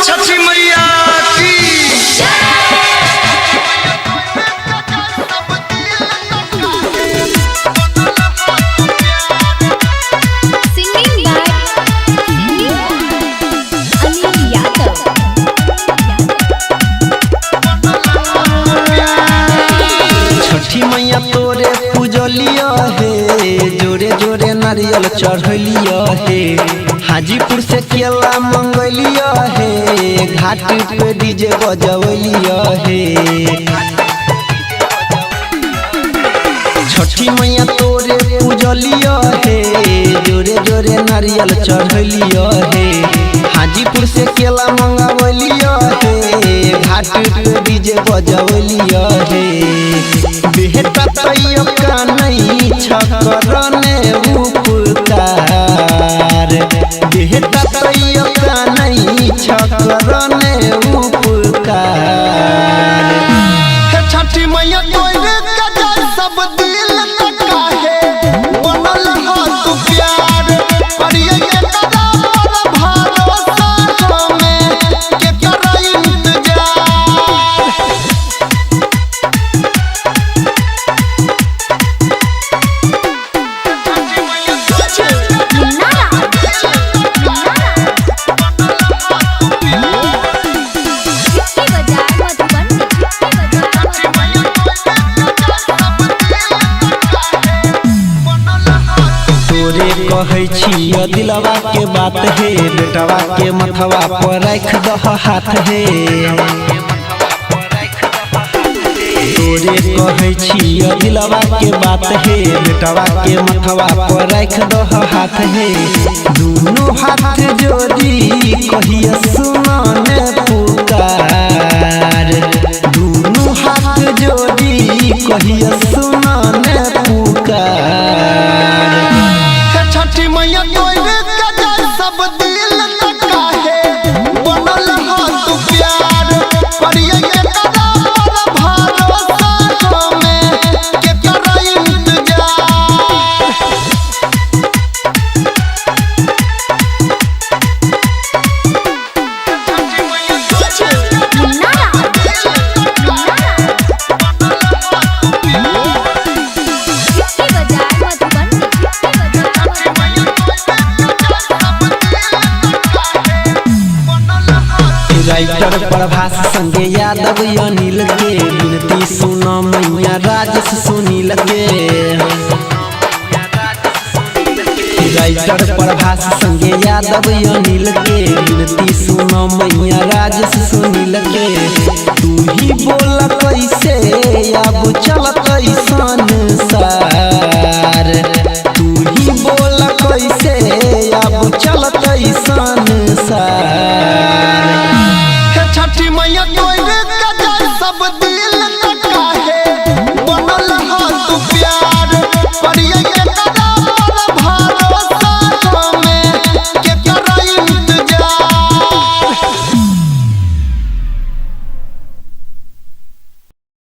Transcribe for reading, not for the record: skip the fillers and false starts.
छठी मैया की Singing by Anil Yadav. छठी मैया तोरे पूजलिया हे जोरे जोरे नारियल चढ़लिया हे हाजीपुर से केला मंगलिया हे घाट पे डीजे बजवलिया हे छठी मैया तोरे पूजलिया हे जोरे जोरे नारियल चढ़लिया हे हाजीपुर से केला मंगवलिया हे घाट पे डीजे बजवलिया हे बेहता तैयो का नहीं छकरने उपकार बेहता तैयो का नहीं छकरने उपकार छठी मैया तोरे कजर सब दिल तका है बनल हाथ प्यार परिये के कदम पर भरोसा में के करे इंतजार तोरे कहै छिय दिलवा के बात हे बेटवा के मथवा पर रख दह हाथ हे तोरे कहै छिय दिलवा के बात हे बेटवा के मथवा पर रख दह हाथ हे दोनों हाथ जोड़ी कहिया सुनाने पुकार दोनों हाथ जोड़ी कहिया सुनाने पुकार छठी मैया तोरे कजर सब दिल तका है बनल हाथ प्यार परिये के कदम पर भरोसा में के करे इंतजार राइटर प्रभास संगे यादव अनिल के विनती सुनो मैया राजेश सुनील के राइटर प्रभास संगे यादव अनिल के विनती सुनो मैया राजेश सुनील के तू ही बोल कैसे अब चलत संसार तू ही बोल कैसे अब चलत संसार छठी मैया तोरे